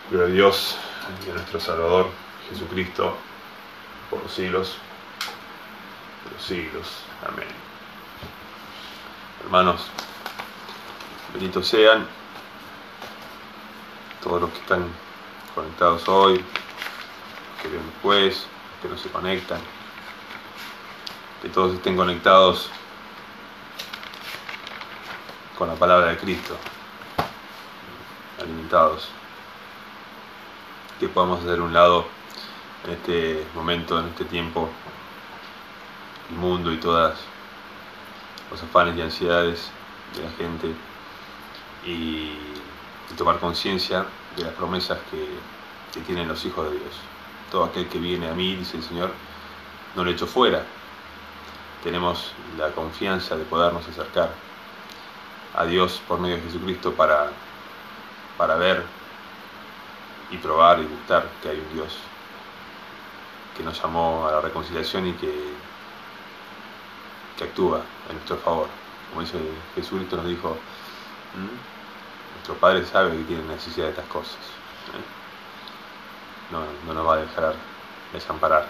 Gloria a Dios y a nuestro Salvador Jesucristo por los siglos de los siglos. Amén. Hermanos, benditos sean todos los que están conectados hoy, los que ven después, los que no se conectan, que todos estén conectados con la palabra de Cristo, alimentados, que podamos hacer un lado en este momento, en este tiempo, el mundo y todas los afanes y ansiedades de la gente y tomar conciencia de las promesas que tienen los hijos de Dios. Todo aquel que viene a mí, dice el Señor, no lo echo fuera. Tenemos la confianza de podernos acercar a Dios por medio de Jesucristo para ver y probar y gustar que hay un Dios que nos llamó a la reconciliación y que actúa en nuestro favor. Como dice Jesucristo, nos dijo, nuestro Padre sabe que tiene necesidad de estas cosas, no nos va a dejar desamparar.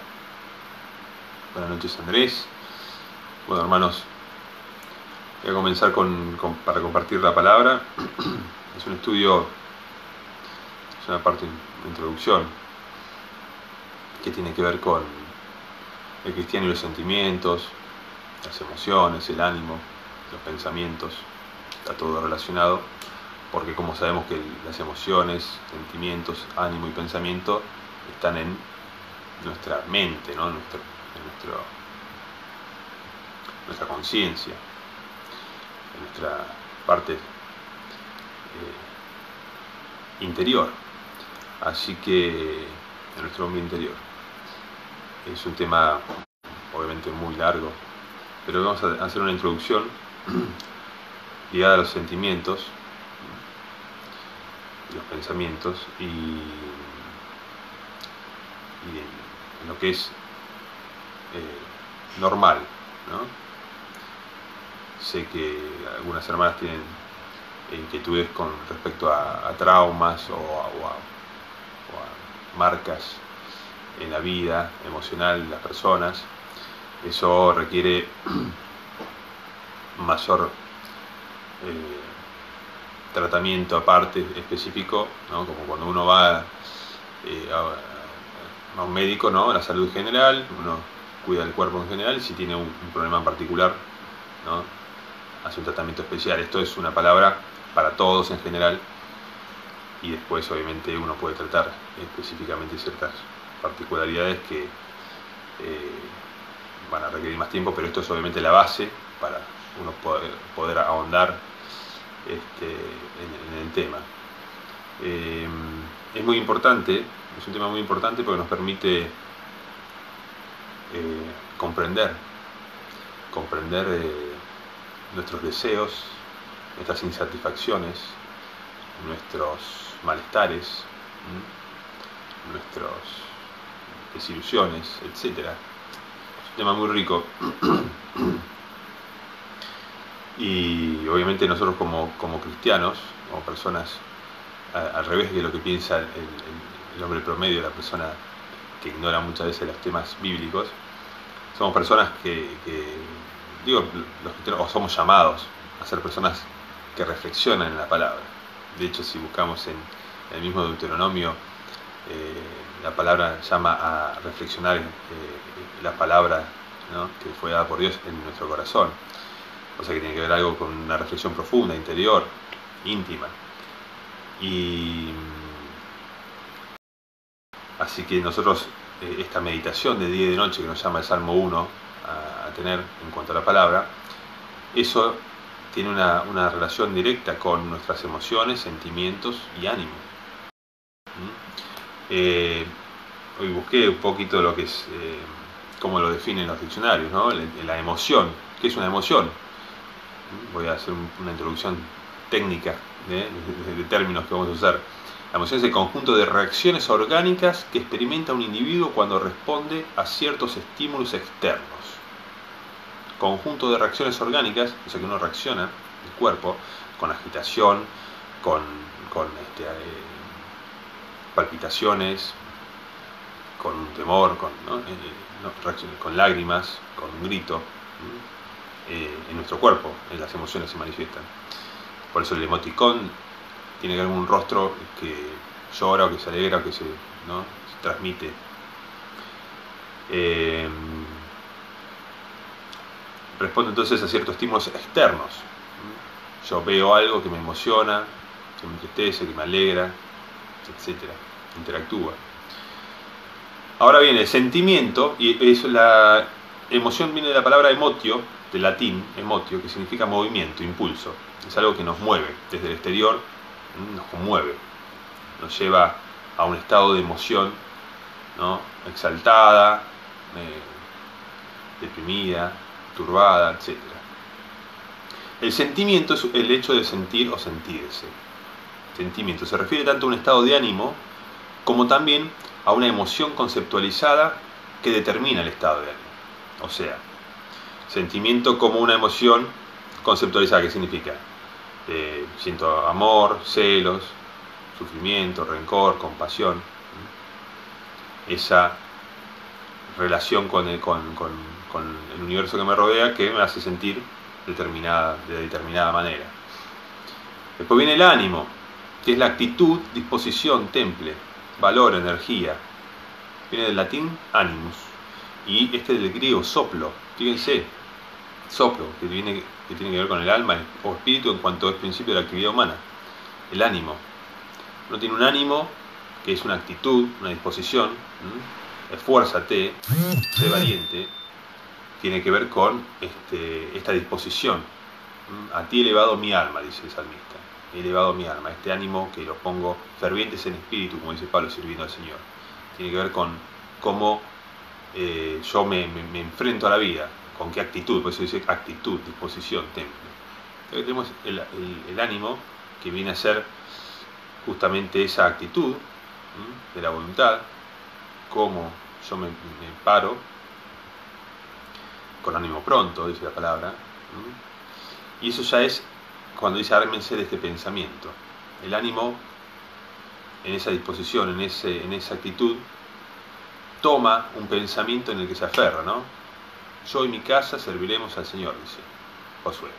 Buenas noches, Andrés. Bueno, hermanos, voy a comenzar para compartir la palabra. Es un estudio, es una parte de introducción que tiene que ver con el cristiano y los sentimientos, las emociones, el ánimo, los pensamientos. Está todo relacionado, porque como sabemos que las emociones, sentimientos, ánimo y pensamiento están en nuestra mente, ¿no? en nuestra conciencia, en nuestra parte interior, así que en nuestro hombre interior. Es un tema obviamente muy largo, pero vamos a hacer una introducción ligada a los sentimientos, los pensamientos y lo que es normal, ¿no? Sé que algunas hermanas tienen inquietudes con respecto a traumas o a marcas en la vida emocional de las personas. Eso requiere mayor tratamiento aparte específico, ¿no? Como cuando uno va a un médico, ¿no? La salud general, uno cuida del cuerpo en general, y si tiene un problema en particular, ¿no? Hace un tratamiento especial. Esto es una palabra para todos en general, y después obviamente uno puede tratar específicamente ciertas particularidades que van a requerir más tiempo, pero esto es obviamente la base para uno poder ahondar en el tema. Es muy importante, es un tema muy importante porque nos permite comprender nuestros deseos, nuestras insatisfacciones, nuestros malestares, nuestras desilusiones, etc. Es un tema muy rico. Y obviamente nosotros como cristianos, como personas, al revés de lo que piensa el hombre promedio, la persona que ignora muchas veces los temas bíblicos, somos personas o somos llamados a ser personas que reflexionan en la palabra. De hecho, si buscamos en el mismo Deuteronomio, la palabra llama a reflexionar la palabra, ¿no? que fue dada por Dios en nuestro corazón. O sea que tiene que ver algo con una reflexión profunda, interior, íntima. Y así que nosotros, esta meditación de día y de noche que nos llama el Salmo 1 a tener en cuanto a la palabra, eso tiene una relación directa con nuestras emociones, sentimientos y ánimo. Hoy busqué un poquito lo que es, cómo lo definen los diccionarios, ¿no? La emoción. ¿Qué es una emoción? Voy a hacer una introducción técnica de términos que vamos a usar. La emoción es el conjunto de reacciones orgánicas que experimenta un individuo cuando responde a ciertos estímulos externos. Conjunto de reacciones orgánicas, o sea que uno reacciona, el cuerpo, con agitación, con palpitaciones, con un temor, con lágrimas, con un grito, en nuestro cuerpo, en las emociones se manifiestan. Por eso el emoticón tiene que ver con un rostro que llora o que se alegra o que se transmite. Responde entonces a ciertos estímulos externos. Yo veo algo que me emociona, que me entristece, que me alegra, etc. Interactúa. Ahora bien, el sentimiento, y eso, la emoción viene de la palabra emotio, del latín, emotio, que significa movimiento, impulso. Es algo que nos mueve, desde el exterior nos conmueve, nos lleva a un estado de emoción, ¿no? Exaltada, deprimida, turbada, etc. El sentimiento es el hecho de sentir o sentirse. Sentimiento se refiere tanto a un estado de ánimo como también a una emoción conceptualizada que determina el estado de ánimo. O sea, sentimiento como una emoción conceptualizada, ¿qué significa? Siento amor, celos, sufrimiento, rencor, compasión. Esa relación con el universo que me rodea que me hace sentir de determinada manera. Después viene el ánimo, que es la actitud, disposición, temple, valor, energía. Viene del latín animus y del griego soplo. Fíjense, soplo, que tiene que ver con el alma o espíritu en cuanto es principio de la actividad humana. El ánimo. Uno tiene un ánimo que es una actitud, una disposición. Esfuérzate, sé valiente. Tiene que ver con esta disposición. A ti he elevado mi alma, dice el salmista. He elevado mi alma, este ánimo que lo pongo fervientes en espíritu, como dice Pablo, sirviendo al Señor. Tiene que ver con cómo yo me enfrento a la vida, con qué actitud, por eso dice actitud, disposición, temple. Entonces tenemos el ánimo, que viene a ser justamente esa actitud de la voluntad, cómo yo me paro, con ánimo pronto, dice la palabra, y eso ya es cuando dice ármense de este pensamiento. El ánimo, en esa disposición, en esa actitud, toma un pensamiento en el que se aferra, ¿no? Yo y mi casa serviremos al Señor, dice Josué.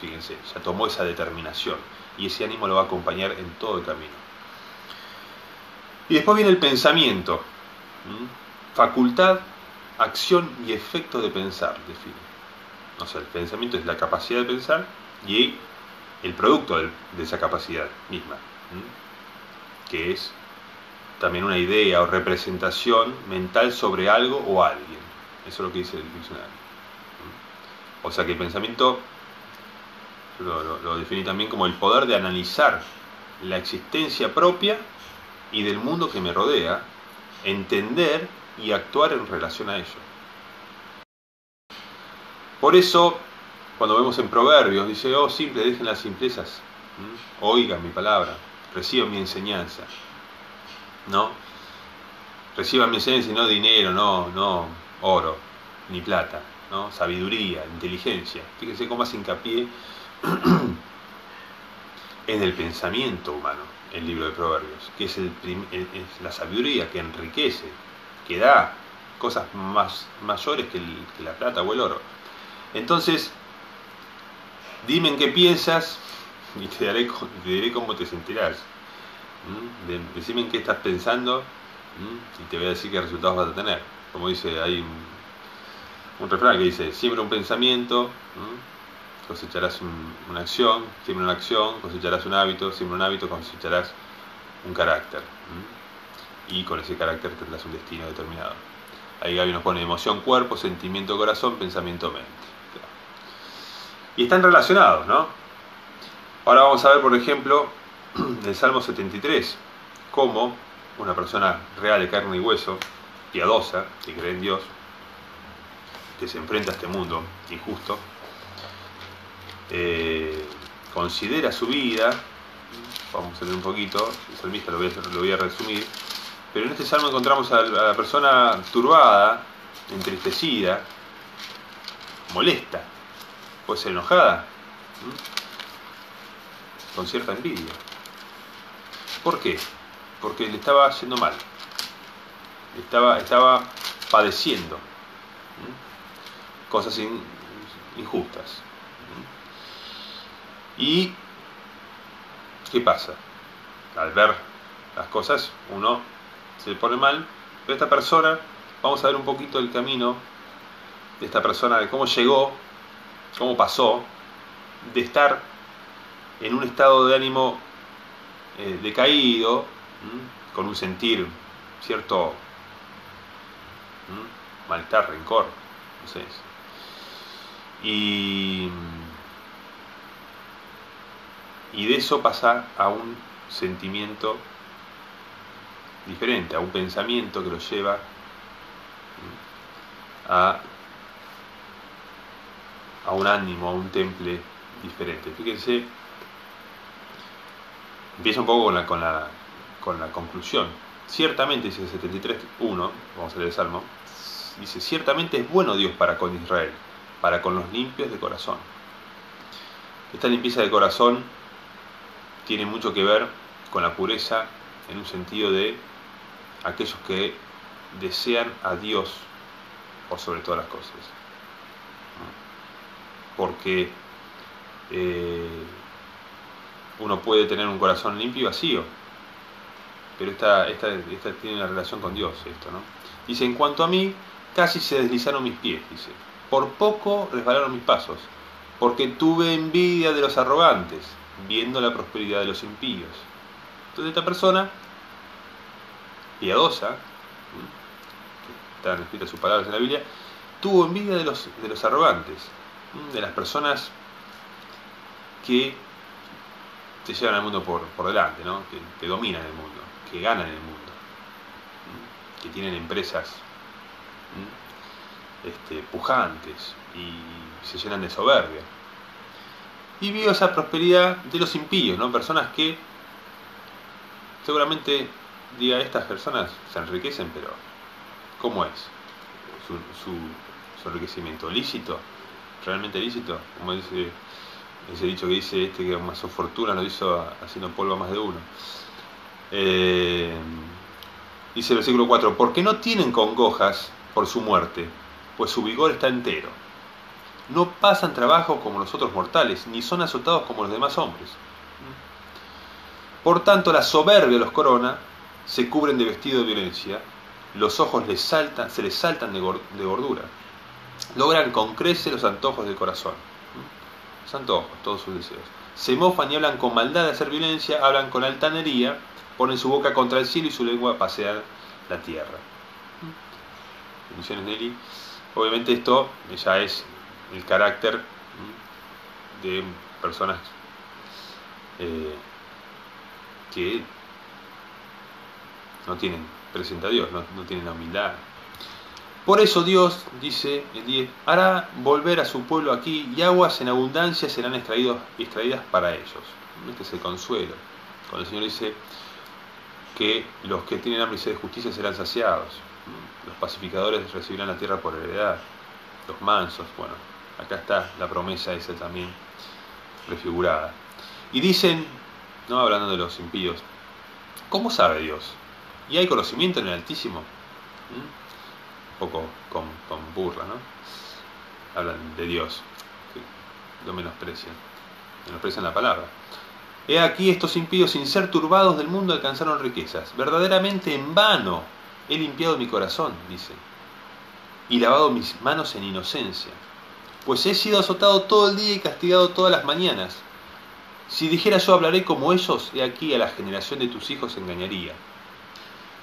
Fíjense, ya tomó esa determinación y ese ánimo lo va a acompañar en todo el camino. Y después viene el pensamiento, facultad, acción y efecto de pensar, define. O sea, el pensamiento es la capacidad de pensar y el producto de esa capacidad misma, que es también una idea o representación mental sobre algo o alguien. Eso es lo que dice el diccionario. O sea que el pensamiento lo define también como el poder de analizar la existencia propia y del mundo que me rodea, entender y actuar en relación a ello. Por eso, cuando vemos en Proverbios, dice, oh simple, dejen las simplezas, oigan mi palabra, reciban mi enseñanza, ¿no? Reciban mi enseñanza y no dinero, no oro, ni plata, ¿no? Sabiduría, inteligencia. Fíjense cómo hace hincapié en el pensamiento humano, el libro de Proverbios, que es la sabiduría que enriquece, que da cosas mayores que la plata o el oro. Entonces, dime en qué piensas y te diré cómo te sentirás. Decime en qué estás pensando y te voy a decir qué resultados vas a tener. Como dice, hay un refrán que dice, siembra un pensamiento, cosecharás una acción, siembra una acción, cosecharás un hábito, siembra un hábito, cosecharás un carácter. Y con ese carácter tendrás un destino determinado. Ahí Gaby nos pone emoción, cuerpo, sentimiento, corazón, pensamiento, mente. Y están relacionados, ¿no? Ahora vamos a ver, por ejemplo, del Salmo 73, cómo una persona real de carne y hueso, piadosa, que cree en Dios, que se enfrenta a este mundo injusto, considera su vida. Vamos a leer un poquito, el salmista lo voy a resumir, pero en este salmo encontramos a la persona turbada, entristecida, molesta, puede ser enojada, con cierta envidia. ¿Por qué? porque le estaba yendo mal, estaba padeciendo cosas injustas. ¿Y qué pasa? Al ver las cosas uno se le pone mal, pero esta persona, vamos a ver un poquito el camino de esta persona, de cómo llegó, cómo pasó de estar en un estado de ánimo decaído, con un sentir cierto malestar, rencor, no sé, y de eso pasa a un sentimiento diferente, a un pensamiento que lo lleva a un ánimo, a un temple diferente. Fíjense, empieza un poco con la conclusión. Ciertamente, dice el 73.1, vamos a leer el Salmo, dice: ciertamente es bueno Dios para con Israel, para con los limpios de corazón. Esta limpieza de corazón tiene mucho que ver con la pureza, en un sentido de aquellos que desean a Dios por sobre todas las cosas. Porque uno puede tener un corazón limpio y vacío, pero esta tiene una relación con Dios, esto, ¿no? Dice: en cuanto a mí, casi se deslizaron mis pies, dice, por poco resbalaron mis pasos, porque tuve envidia de los arrogantes, viendo la prosperidad de los impíos. Entonces esta persona piadosa, que están escritas sus palabras en la Biblia, tuvo envidia de los arrogantes, de las personas que se llevan al mundo por delante, ¿no? que dominan el mundo, que ganan el mundo, que tienen empresas pujantes y se llenan de soberbia. Y vio esa prosperidad de los impíos, ¿no? Personas que seguramente diga, estas personas se enriquecen, pero ¿cómo es su enriquecimiento? ¿Lícito? ¿Realmente lícito? Como dice ese dicho que dice, que amasó fortuna lo hizo haciendo polvo a más de uno. Dice el versículo 4: porque no tienen congojas por su muerte, pues su vigor está entero. No pasan trabajo como los otros mortales, ni son azotados como los demás hombres. Por tanto, la soberbia los corona, se cubren de vestido de violencia, los ojos se les saltan de gordura, logran con creces los antojos del corazón. Los antojos, todos sus deseos. Se mofan y hablan con maldad de hacer violencia, hablan con altanería, ponen su boca contra el cielo y su lengua pasea la tierra. Bendiciones, Nelly. Obviamente esto ya es el carácter de personas que no tienen presente a Dios, no tienen la humildad. Por eso Dios, dice el 10, hará volver a su pueblo aquí, y aguas en abundancia serán extraídas para ellos. Este es el consuelo. Cuando el Señor dice que los que tienen hambre y sed de justicia serán saciados, los pacificadores recibirán la tierra por heredad, los mansos, bueno, acá está la promesa esa también prefigurada. Y dicen, no hablando de los impíos, ¿cómo sabe Dios? ¿Y hay conocimiento en el Altísimo? Un poco con burla, ¿no? Hablan de Dios, que lo menosprecian la palabra. He aquí, estos impíos, sin ser turbados del mundo, alcanzaron riquezas. Verdaderamente en vano he limpiado mi corazón, dice, y lavado mis manos en inocencia, pues he sido azotado todo el día y castigado todas las mañanas. Si dijera yo hablaré como ellos, he aquí a la generación de tus hijos engañaría.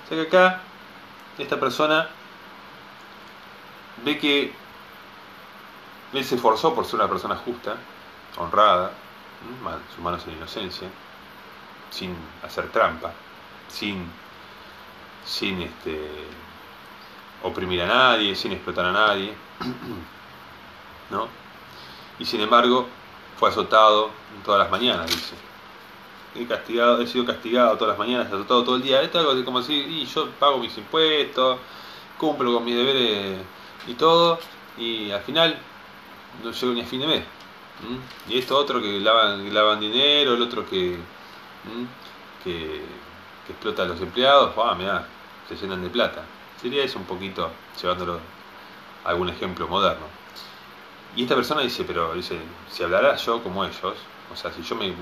O sea que acá esta persona ve que él se esforzó por ser una persona justa, honrada, sus manos en inocencia, sin hacer trampa, sin oprimir a nadie, sin explotar a nadie, ¿no? Y sin embargo fue azotado todas las mañanas, dice. He sido castigado todas las mañanas, azotado todo el día. Esto es algo como así, y yo pago mis impuestos, cumplo con mis deberes y todo, y al final no llego ni a fin de mes. Y esto otro que lavan dinero, el otro que que explota a los empleados, mirá, se llenan de plata. Sería eso un poquito, llevándolo a algún ejemplo moderno. Y esta persona dice, pero dice, si hablara yo como ellos, o sea, si yo me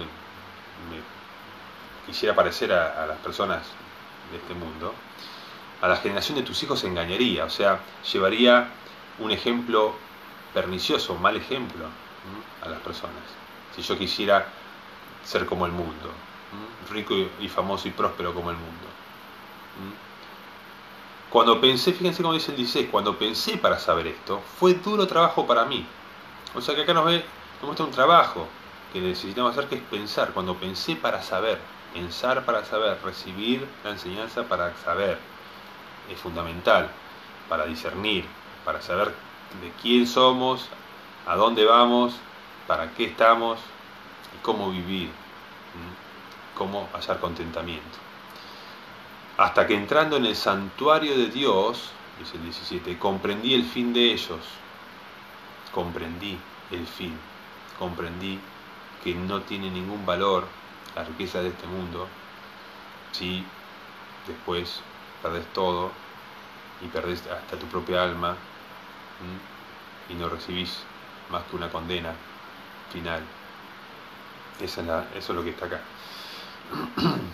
quisiera parecer a las personas de este mundo, a la generación de tus hijos se engañaría, o sea, llevaría un ejemplo pernicioso, un mal ejemplo a las personas. Si yo quisiera ser como el mundo, rico y famoso y próspero como el mundo. Cuando pensé, fíjense cómo dice el 16, cuando pensé para saber esto, fue duro trabajo para mí. O sea que acá nos muestra un trabajo que necesitamos hacer, que es pensar. Cuando pensé para saber, pensar para saber, recibir la enseñanza para saber, es fundamental, para discernir, para saber de quién somos, a dónde vamos, para qué estamos y cómo vivir, cómo hallar contentamiento. Hasta que entrando en el santuario de Dios, dice el 17, comprendí el fin de ellos. Comprendí el fin. Comprendí que no tiene ningún valor la riqueza de este mundo si después perdés todo y perdés hasta tu propia alma y no recibís más que una condena final. Eso es lo que está acá.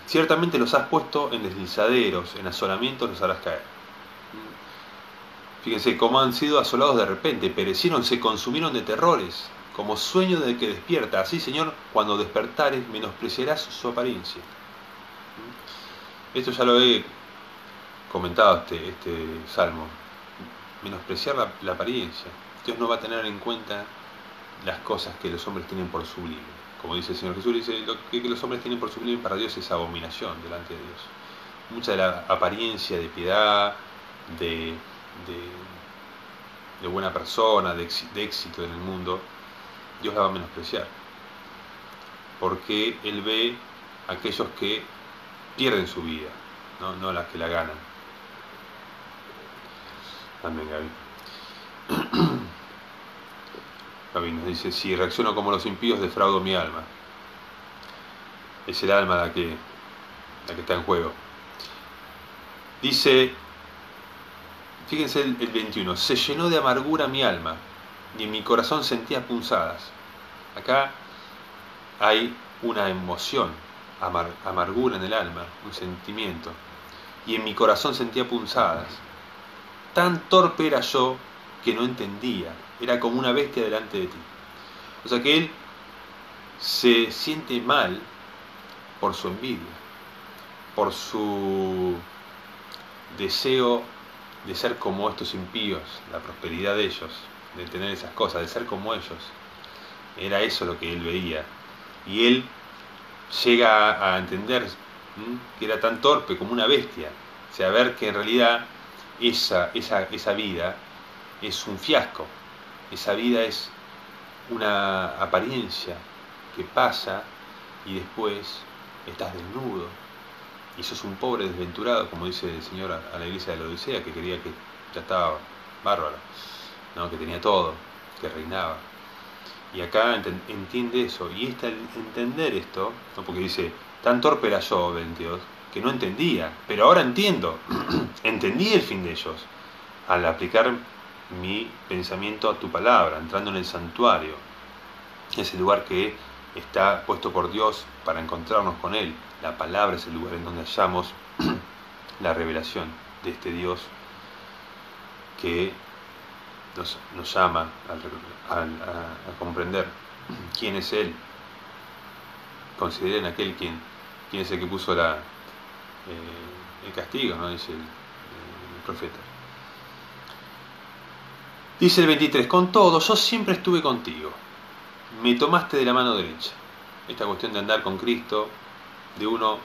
Ciertamente los has puesto en deslizaderos, en asolamientos los harás caer. Fíjense cómo han sido asolados de repente, perecieron, se consumieron de terrores, como sueño del que despierta. Así, Señor, cuando despertares, menospreciarás su apariencia. Esto ya lo he comentado, este salmo. Menospreciar la apariencia. Dios no va a tener en cuenta las cosas que los hombres tienen por sublime. Como dice el Señor Jesús, dice, lo que los hombres tienen por sublime para Dios es abominación delante de Dios. Mucha de la apariencia de piedad, de buena persona, de éxito en el mundo, Dios la va a menospreciar. Porque Él ve a aquellos que pierden su vida, no a las que la ganan. Amén, Gaby. Gaby nos dice, si reacciono como los impíos, defraudo mi alma. Es el alma la que está en juego. Dice, fíjense el 21, se llenó de amargura mi alma y en mi corazón sentía punzadas. Acá hay una emoción, amargura en el alma, un sentimiento. Y en mi corazón sentía punzadas. Tan torpe era yo que no entendía. Era como una bestia delante de ti. O sea que él se siente mal por su envidia, por su deseo de ser como estos impíos, la prosperidad de ellos, de tener esas cosas, de ser como ellos. Era eso lo que él veía. Y él llega a entender que era tan torpe como una bestia. O sea, ver que en realidad esa vida es un fiasco. Esa vida es una apariencia que pasa y después estás desnudo y sos un pobre desventurado, como dice el Señor a la iglesia de la Odisea, que creía que ya estaba bárbaro, que tenía todo, que reinaba. Y acá entiende eso, y entender esto, porque dice, tan torpe era yo, 22, que no entendía, pero ahora entiendo, entendí el fin de ellos, al aplicar mi pensamiento a tu palabra, entrando en el santuario, ese lugar que está puesto por Dios para encontrarnos con Él. La palabra es el lugar en donde hallamos la revelación de este Dios que nos llama a comprender quién es Él. Consideren aquel quién es el que puso el castigo, ¿no? Dice el profeta. Dice el 23, con todo, yo siempre estuve contigo. Me tomaste de la mano derecha. Esta cuestión de andar con Cristo, de uno,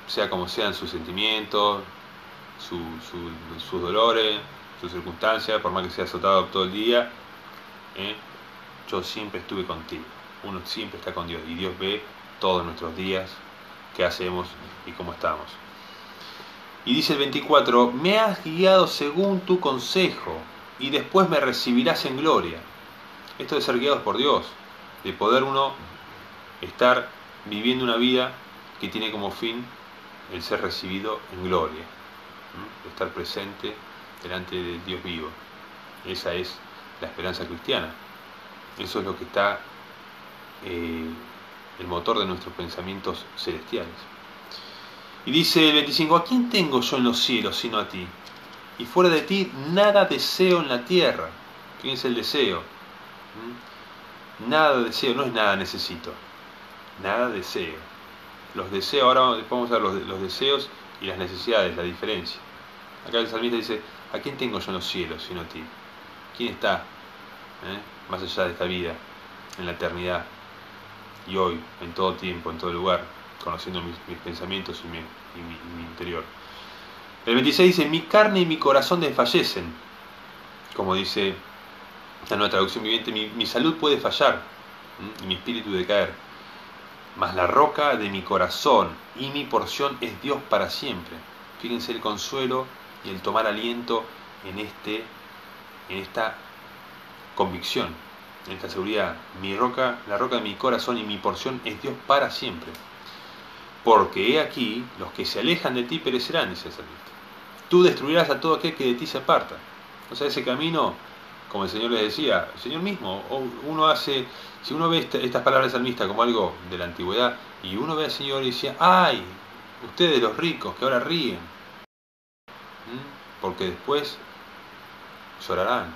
sea como sean sus sentimientos, sus dolores, sus circunstancias, por más que sea azotado todo el día, yo siempre estuve contigo. Uno siempre está con Dios y Dios ve todos nuestros días, qué hacemos y cómo estamos. Y dice el 24, me has guiado según tu consejo y después me recibirás en gloria. Esto de ser guiados por Dios, de poder uno estar viviendo una vida que tiene como fin el ser recibido en gloria, estar presente delante de Dios vivo. Esa es la esperanza cristiana. Eso es lo que está el motor de nuestros pensamientos celestiales. Y dice el 25: ¿a quién tengo yo en los cielos sino a ti? Y fuera de ti nada deseo en la tierra. Fíjense el deseo. Nada deseo, no es nada necesito. Nada deseo. Los deseos, ahora vamos a ver los deseos y las necesidades, la diferencia. Acá el salmista dice: ¿a quién tengo yo en los cielos sino a ti? ¿Quién está más allá de esta vida, en la eternidad, y hoy, en todo tiempo, en todo lugar, conociendo mis pensamientos y mi interior? El 26 dice: mi carne y mi corazón desfallecen. Como dice la nueva traducción viviente, mi salud puede fallar y mi espíritu decaer. Mas la roca de mi corazón y mi porción es Dios para siempre. Fíjense el consuelo y el tomar aliento en esta convicción, en esta seguridad. La roca de mi corazón y mi porción es Dios para siempre. Porque he aquí, los que se alejan de ti perecerán, dice el salmista. Tú destruirás a todo aquel que de ti se aparta. O sea, ese camino, como el Señor les decía, el Señor mismo, si uno ve estas palabras del salmista como algo de la antigüedad, y uno ve al Señor y dice: ¡ay! Ustedes los ricos que ahora ríen, porque después llorarán.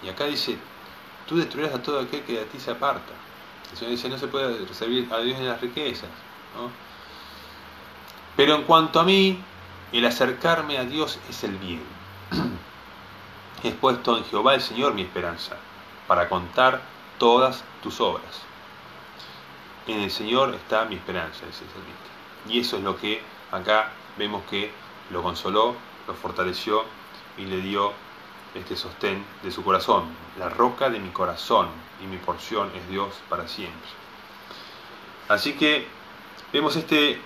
Y acá dice: tú destruirás a todo aquel que de ti se aparta. El Señor dice: no se puede servir a Dios en las riquezas, ¿no? Pero en cuanto a mí, el acercarme a Dios es el bien. He puesto en Jehová el Señor mi esperanza, para contar todas tus obras. En el Señor está mi esperanza, dice el salmista. Y eso es lo que acá vemos que lo consoló, lo fortaleció y le dio este sostén de su corazón. La roca de mi corazón y mi porción es Dios para siempre. Así que vemos este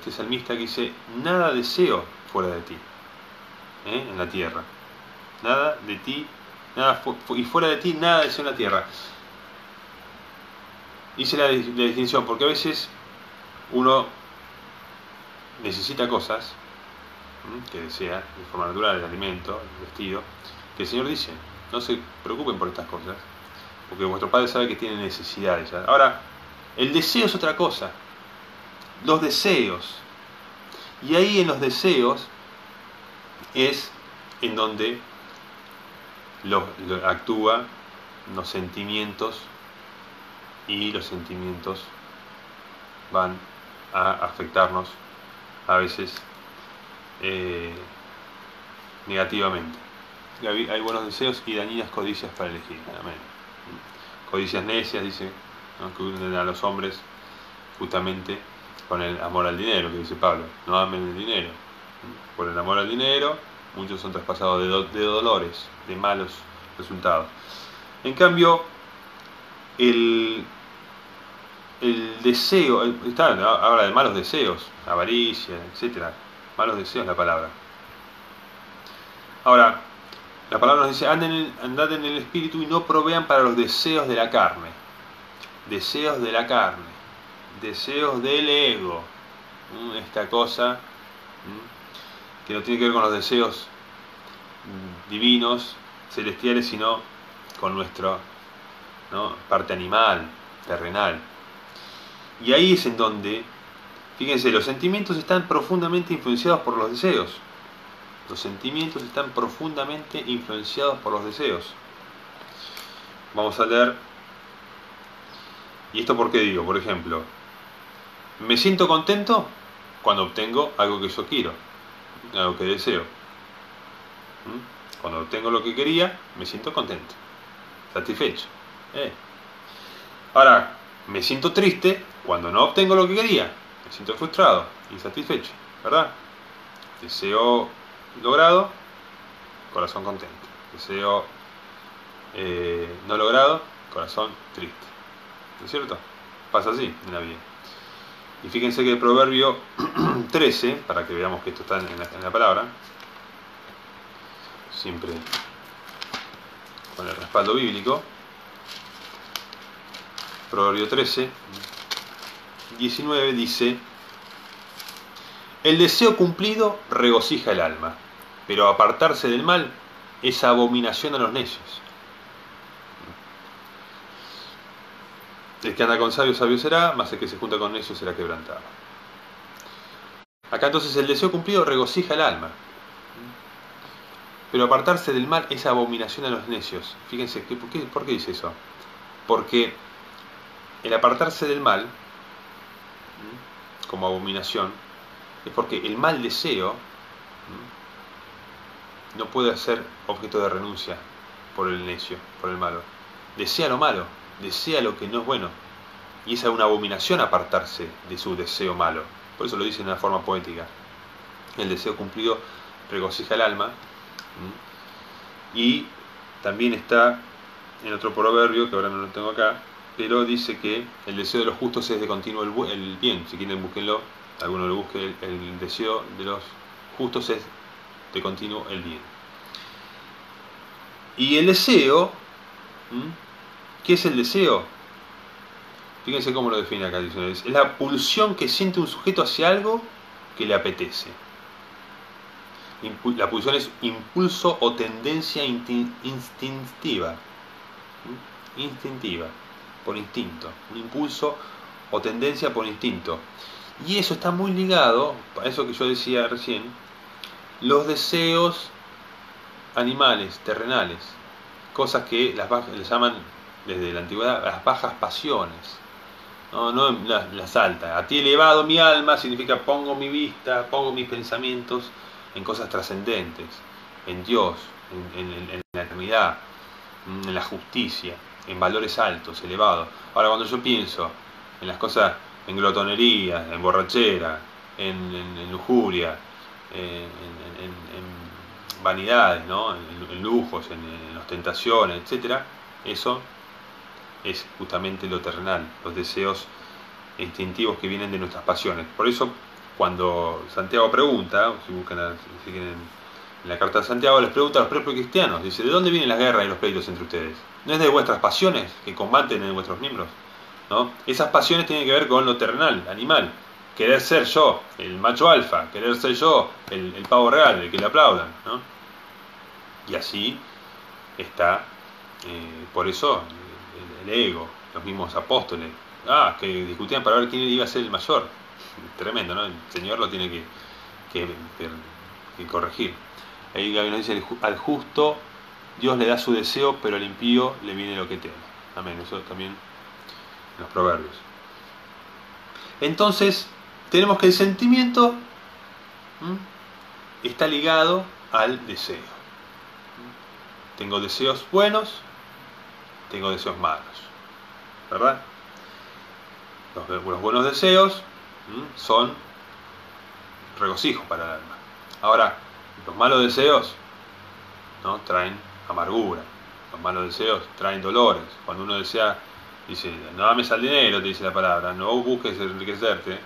salmista que dice: nada deseo fuera de ti, en la tierra. Nada de ti, nada y fuera de ti nada deseo en la tierra. Hice la distinción porque a veces uno necesita cosas que desea de forma natural, el alimento, el vestido, que el Señor dice: no se preocupen por estas cosas, porque vuestro Padre sabe que tiene necesidades. Ahora, el deseo es otra cosa. Los deseos. Y ahí en los deseos es en donde actúan los sentimientos, y los sentimientos van a afectarnos a veces negativamente. Hay buenos deseos y dañinas codicias para elegir. Amén. Codicias necias, dice, ¿no?, que unen a los hombres justamente con el amor al dinero, que dice Pablo: no amen el dinero. Por el amor al dinero muchos son traspasados de dolores, de malos resultados. En cambio, el deseo, habla de malos deseos, avaricia, etc. Malos deseos, la palabra. Ahora, la palabra nos dice: andad en el espíritu y no provean para los deseos de la carne. Deseos de la carne, deseos del ego, esta cosa que no tiene que ver con los deseos divinos, celestiales, sino con nuestra parte animal, terrenal. Y ahí es en donde, fíjense, los sentimientos están profundamente influenciados por los deseos. Los sentimientos están profundamente influenciados por los deseos. Vamos a leer. ¿Y esto por qué digo? Por ejemplo, me siento contento cuando obtengo algo que yo quiero, algo que deseo. Cuando obtengo lo que quería, me siento contento, satisfecho. Ahora, me siento triste cuando no obtengo lo que quería, me siento frustrado, insatisfecho, ¿verdad? Deseo logrado, corazón contento. Deseo no logrado, corazón triste. ¿No es cierto? Pasa así en la vida. Y fíjense que el Proverbio 13, para que veamos que esto está en la palabra, siempre con el respaldo bíblico, Proverbio 13, 19 dice: el deseo cumplido regocija el alma, pero apartarse del mal es abominación a los necios. El que anda con sabio, sabio será, mas el que se junta con necios será quebrantado. Acá entonces el deseo cumplido regocija el alma, pero apartarse del mal es abominación a los necios. Fíjense, ¿por qué dice eso? Porque el apartarse del mal, como abominación, es porque el mal deseo no puede ser objeto de renuncia por el necio, por el malo. Desea lo malo, desea lo que no es bueno, y es una abominación apartarse de su deseo malo. Por eso lo dice de una forma poética: el deseo cumplido regocija el alma. Y también está en otro proverbio, que ahora no lo tengo acá, pero dice que el deseo de los justos es de continuo el bien. Si quieren, búsquenlo, alguno lo busque. El deseo de los justos es de continuo el bien. Y el deseo, ¿qué es el deseo? Fíjense cómo lo define acá el diccionario: es la pulsión que siente un sujeto hacia algo que le apetece. La pulsión es impulso o tendencia instintiva, por instinto, un impulso o tendencia por instinto. Y eso está muy ligado a eso que yo decía recién: los deseos animales, terrenales, cosas que les llaman desde la antigüedad las bajas pasiones, no las altas. A ti elevado mi alma significa pongo mi vista, pongo mis pensamientos en cosas trascendentes, en Dios, en la eternidad, en la justicia, en valores altos, elevados. Ahora, cuando yo pienso en las cosas, en glotonería, en borrachera, en lujuria, en vanidades, ¿no? en lujos, en ostentaciones, etc., eso es justamente lo terrenal, los deseos instintivos que vienen de nuestras pasiones. Por eso, cuando Santiago pregunta, si buscan en la carta de Santiago, les pregunta a los propios cristianos, dice: ¿de dónde vienen las guerras y los pleitos entre ustedes? ¿No es de vuestras pasiones que combaten en vuestros miembros? ¿No? Esas pasiones tienen que ver con lo terrenal, animal. Querer ser yo, el macho alfa, querer ser yo, el pavo real, el que le aplaudan, ¿no? Y así está, por eso, el ego, los mismos apóstoles, que discutían para ver quién iba a ser el mayor. Tremendo, ¿no? El Señor lo tiene que corregir. Ahí nos dice: al justo Dios le da su deseo, pero al impío le viene lo que teme. Amén. Eso también en los proverbios. Entonces, tenemos que el sentimiento está ligado al deseo. Tengo deseos buenos, tengo deseos malos, ¿verdad? Los buenos deseos son regocijo para el alma. Ahora, los malos deseos, ¿no?, traen amargura. Los malos deseos traen dolores. Cuando uno desea, dice: no ames al dinero, te dice la palabra, no busques enriquecerte,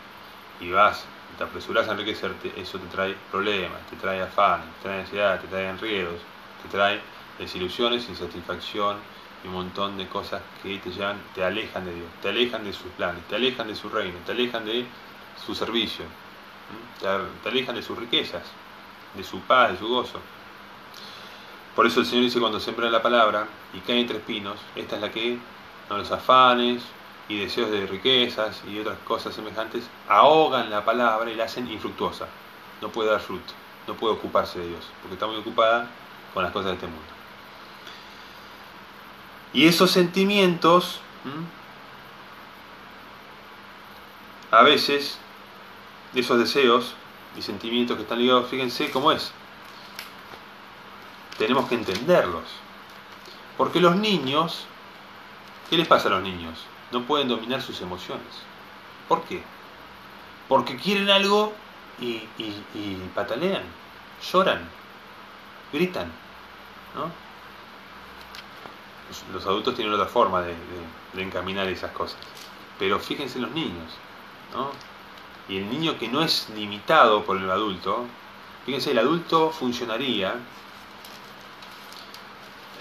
y vas, te apresuras a enriquecerte, eso te trae problemas, te trae afanes, te trae ansiedad, te trae enredos, te trae desilusiones, insatisfacción y un montón de cosas que te alejan de Dios, te alejan de sus planes, te alejan de su reino, te alejan de su servicio, te alejan de sus riquezas, de su paz, de su gozo. Por eso el Señor dice: cuando sembran la palabra y caen entre espinos, esta es la que, no, los afanes y deseos de riquezas y otras cosas semejantes ahogan la palabra y la hacen infructuosa. No puede dar fruto, no puede ocuparse de Dios, porque está muy ocupada con las cosas de este mundo. Y esos sentimientos, a veces, esos deseos y sentimientos que están ligados, fíjense cómo es. Tenemos que entenderlos. Porque los niños, ¿qué les pasa a los niños? No pueden dominar sus emociones. ¿Por qué? Porque quieren algo y patalean, lloran, gritan, ¿no? Los adultos tienen otra forma de encaminar esas cosas. Pero fíjense en los niños, ¿no? Y el niño que no es limitado por el adulto, fíjense, el adulto funcionaría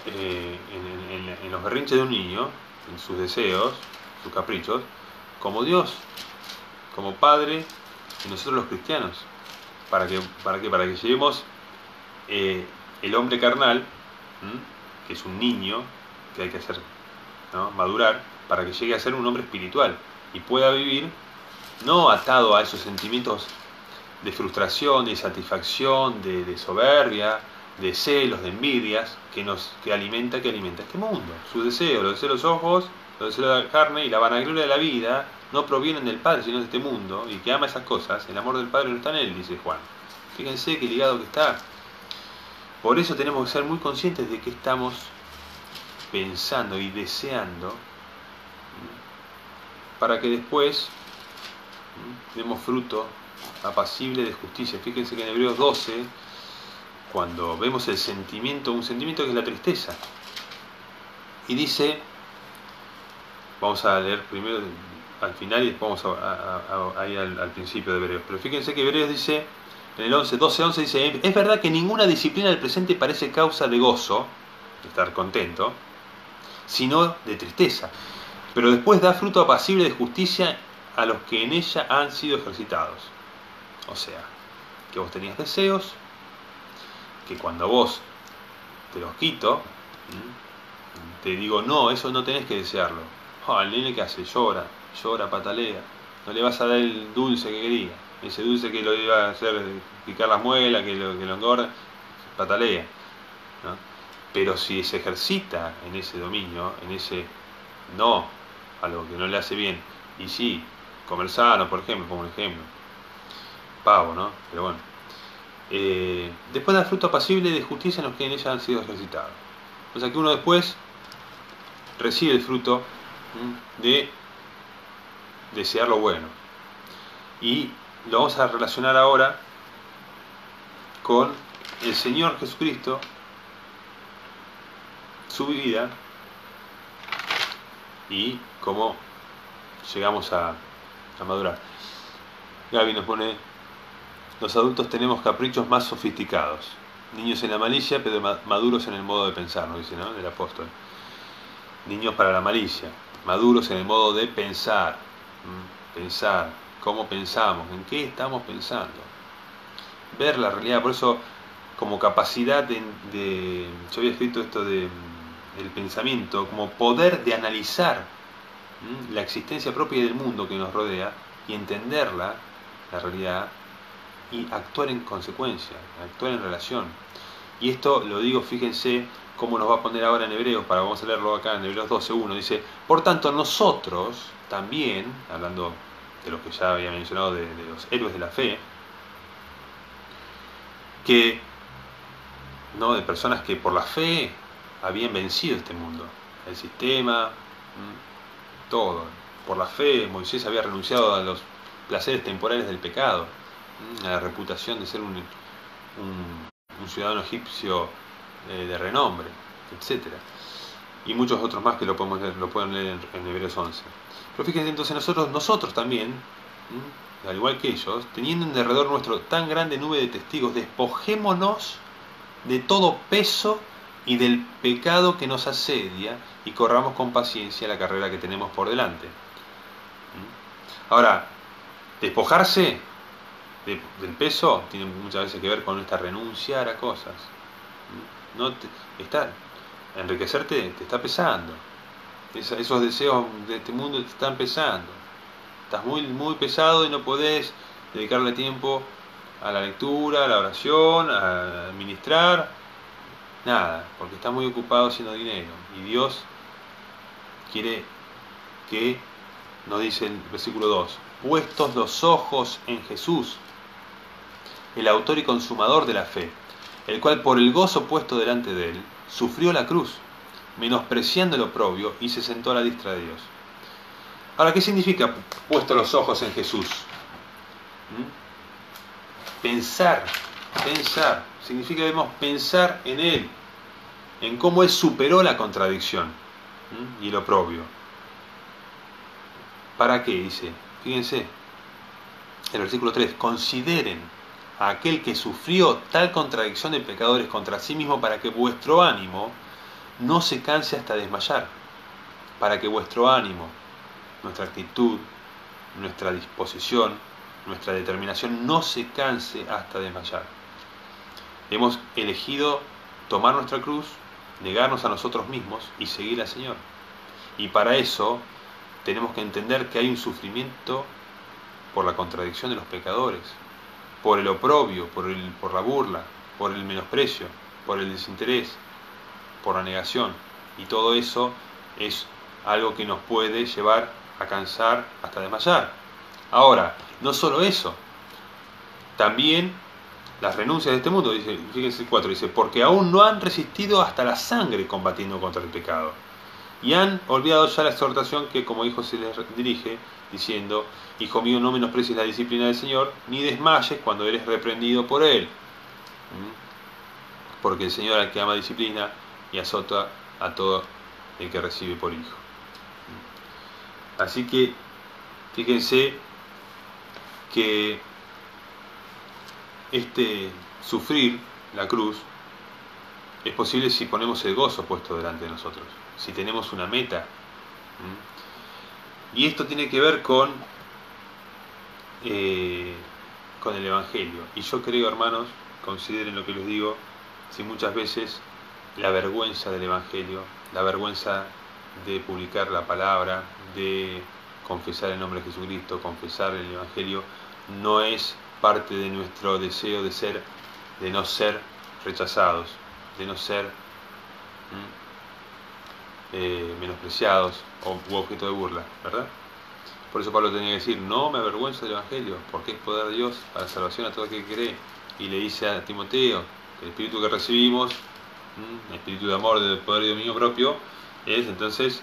en los berrinches de un niño, en sus deseos, sus caprichos, como Dios. como Padre en nosotros los cristianos. ¿Para qué? Para que llevemos el hombre carnal, que es un niño, que hay que hacer, ¿no?, madurar, para que llegue a ser un hombre espiritual y pueda vivir no atado a esos sentimientos de frustración, de insatisfacción, de soberbia, de celos, de envidias, que alimenta este mundo. Sus deseos, los deseos de los ojos, los deseos de la carne y la vanagloria de la vida no provienen del Padre, sino de este mundo, y que ama esas cosas. El amor del Padre no está en él, dice Juan. Fíjense qué ligado que está. Por eso tenemos que ser muy conscientes de que estamos pensando y deseando, para que después demos fruto apacible de justicia. Fíjense que en Hebreos 12, cuando vemos el sentimiento, un sentimiento que es la tristeza, y dice, vamos a leer primero al final y después vamos a ir al principio de Hebreos, pero fíjense que Hebreos dice, en el 12:11 dice, es verdad que ninguna disciplina del presente parece causa de gozo, de estar contento, sino de tristeza, pero después da fruto apacible de justicia a los que en ella han sido ejercitados. O sea, que vos tenías deseos, que cuando vos te los quito, te digo, no, eso no tenés que desearlo. El nene que hace, llora, patalea, no le vas a dar el dulce que quería, ese dulce que lo iba a hacer picar las muelas, que lo engorda, patalea, ¿no? Pero si se ejercita en ese dominio, en ese no a lo que no le hace bien, y sí, comer sano, por ejemplo, como un ejemplo, pavo, ¿no? Pero bueno, después da fruto apacible de justicia en los que en ella han sido ejercitados. O sea que uno después recibe el fruto de desear lo bueno. Y lo vamos a relacionar ahora con el Señor Jesucristo, su vida, y cómo llegamos a madurar. Gaby nos pone, los adultos tenemos caprichos más sofisticados, niños en la malicia, pero maduros en el modo de pensar, nos dice, ¿no?, el apóstol. Niños para la malicia, maduros en el modo de pensar, pensar, cómo pensamos, en qué estamos pensando, ver la realidad. Por eso, como capacidad yo había escrito esto del pensamiento, como poder de analizar la existencia propia del mundo que nos rodea y entenderla, la realidad, y actuar en consecuencia, actuar en relación. Y esto lo digo, fíjense cómo nos va a poner ahora en Hebreos, vamos a leerlo acá en Hebreos 12:1, dice, por tanto nosotros también, hablando de lo que ya había mencionado de los héroes de la fe, de personas que por la fe habían vencido este mundo, el sistema, todo. Por la fe Moisés había renunciado a los placeres temporales del pecado, a la reputación de ser un ciudadano egipcio de renombre, etc. Y muchos otros más que lo pueden leer en Hebreos 11. Pero fíjense entonces, nosotros también, al igual que ellos, teniendo en derredor nuestro tan grande nube de testigos, despojémonos de todo peso y del pecado que nos asedia y corramos con paciencia la carrera que tenemos por delante. Ahora, despojarse del peso tiene muchas veces que ver con renunciar a cosas. Enriquecerte te está pesando. Esos deseos de este mundo te están pesando. Estás muy, muy pesado y no podés dedicarle tiempo a la lectura, a la oración, a administrar, nada, porque estás muy ocupado haciendo dinero. Y Dios quiere que, nos dice el versículo 2, puestos los ojos en Jesús, el autor y consumador de la fe, el cual por el gozo puesto delante de él, sufrió la cruz, menospreciando el oprobio, y se sentó a la diestra de Dios. Ahora, ¿qué significa puesto los ojos en Jesús? Pensar, significa que debemos pensar en Él, en cómo Él superó la contradicción y el oprobio. ¿Para qué? Dice, fíjense, el versículo 3, consideren a aquel que sufrió tal contradicción de pecadores contra sí mismo, para que vuestro ánimo no se canse hasta desmayar, para que vuestro ánimo, nuestra actitud, nuestra disposición, nuestra determinación no se canse hasta desmayar. Hemos elegido tomar nuestra cruz, negarnos a nosotros mismos y seguir al Señor. Y para eso tenemos que entender que hay un sufrimiento por la contradicción de los pecadores, por el oprobio, por la burla, por el menosprecio, por el desinterés, por la negación. Y todo eso es algo que nos puede llevar a cansar hasta desmayar. Ahora, no solo eso, también las renuncias de este mundo, dice, fíjense el 4, dice, porque aún no han resistido hasta la sangre combatiendo contra el pecado, y han olvidado ya la exhortación que como hijo se les dirige, diciendo, hijo mío, no menosprecies la disciplina del Señor, ni desmayes cuando eres reprendido por Él. Porque el Señor al que ama disciplina y azota a todo el que recibe por hijo. Así que, fíjense que sufrir la cruz es posible si ponemos el gozo puesto delante de nosotros, si tenemos una meta. Y esto tiene que ver con el Evangelio. Y yo creo, hermanos, consideren lo que les digo, si muchas veces la vergüenza del Evangelio, la vergüenza de publicar la palabra, de confesar el nombre de Jesucristo, confesar el Evangelio, no es parte de nuestro deseo de no ser rechazados, de no ser menospreciados u objeto de burla, ¿verdad? Por eso Pablo tenía que decir, no me avergüenzo del Evangelio, porque es poder de Dios para salvación a todo aquel que cree. Y le dice a Timoteo, que el espíritu que recibimos, el espíritu de amor, de poder y de dominio propio, es entonces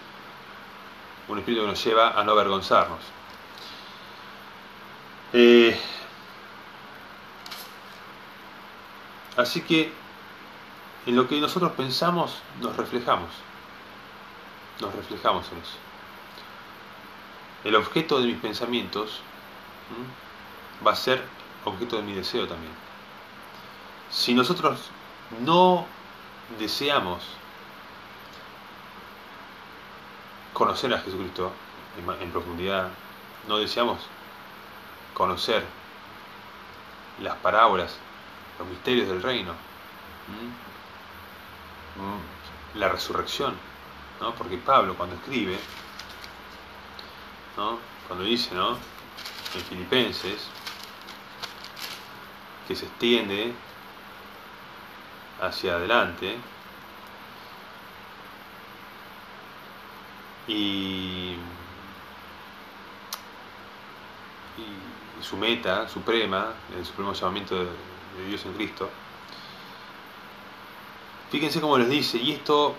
un espíritu que nos lleva a no avergonzarnos. Así que en lo que nosotros pensamos nos reflejamos en eso. El objeto de mis pensamientos va a ser objeto de mi deseo también. Si nosotros no deseamos conocer a Jesucristo en profundidad, no deseamos conocer las parábolas, los misterios del reino, la resurrección, ¿no? Porque Pablo cuando escribe, ¿no? Cuando dice, ¿no?, en Filipenses, que se extiende hacia adelante y su meta suprema, el supremo llamamiento de Dios en Cristo. Fíjense cómo les dice, y esto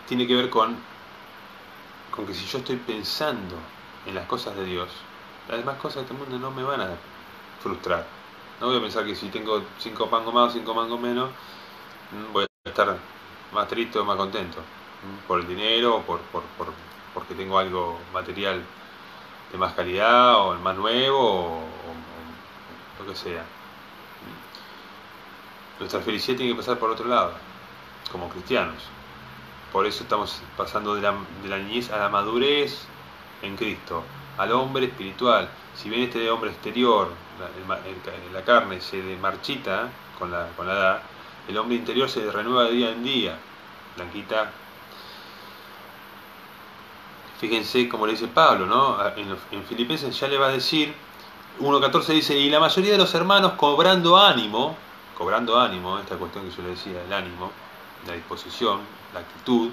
tiene que ver con que si yo estoy pensando en las cosas de Dios, las demás cosas de este mundo no me van a frustrar. No voy a pensar que si tengo 5 mangos más o 5 mangos menos, voy a estar más triste o más contento por el dinero o porque tengo algo material de más calidad o el más nuevo o lo que sea. Nuestra felicidad tiene que pasar por otro lado, como cristianos. Por eso estamos pasando de la niñez a la madurez en Cristo, al hombre espiritual. Si bien este hombre exterior, la carne, se marchita con la edad, el hombre interior se renueva de día en día. Blanquita. Fíjense como le dice Pablo, ¿no? En Filipenses ya le va a decir, 1.14 dice, y la mayoría de los hermanos cobrando ánimo, esta cuestión que yo le decía, el ánimo, la disposición, la actitud,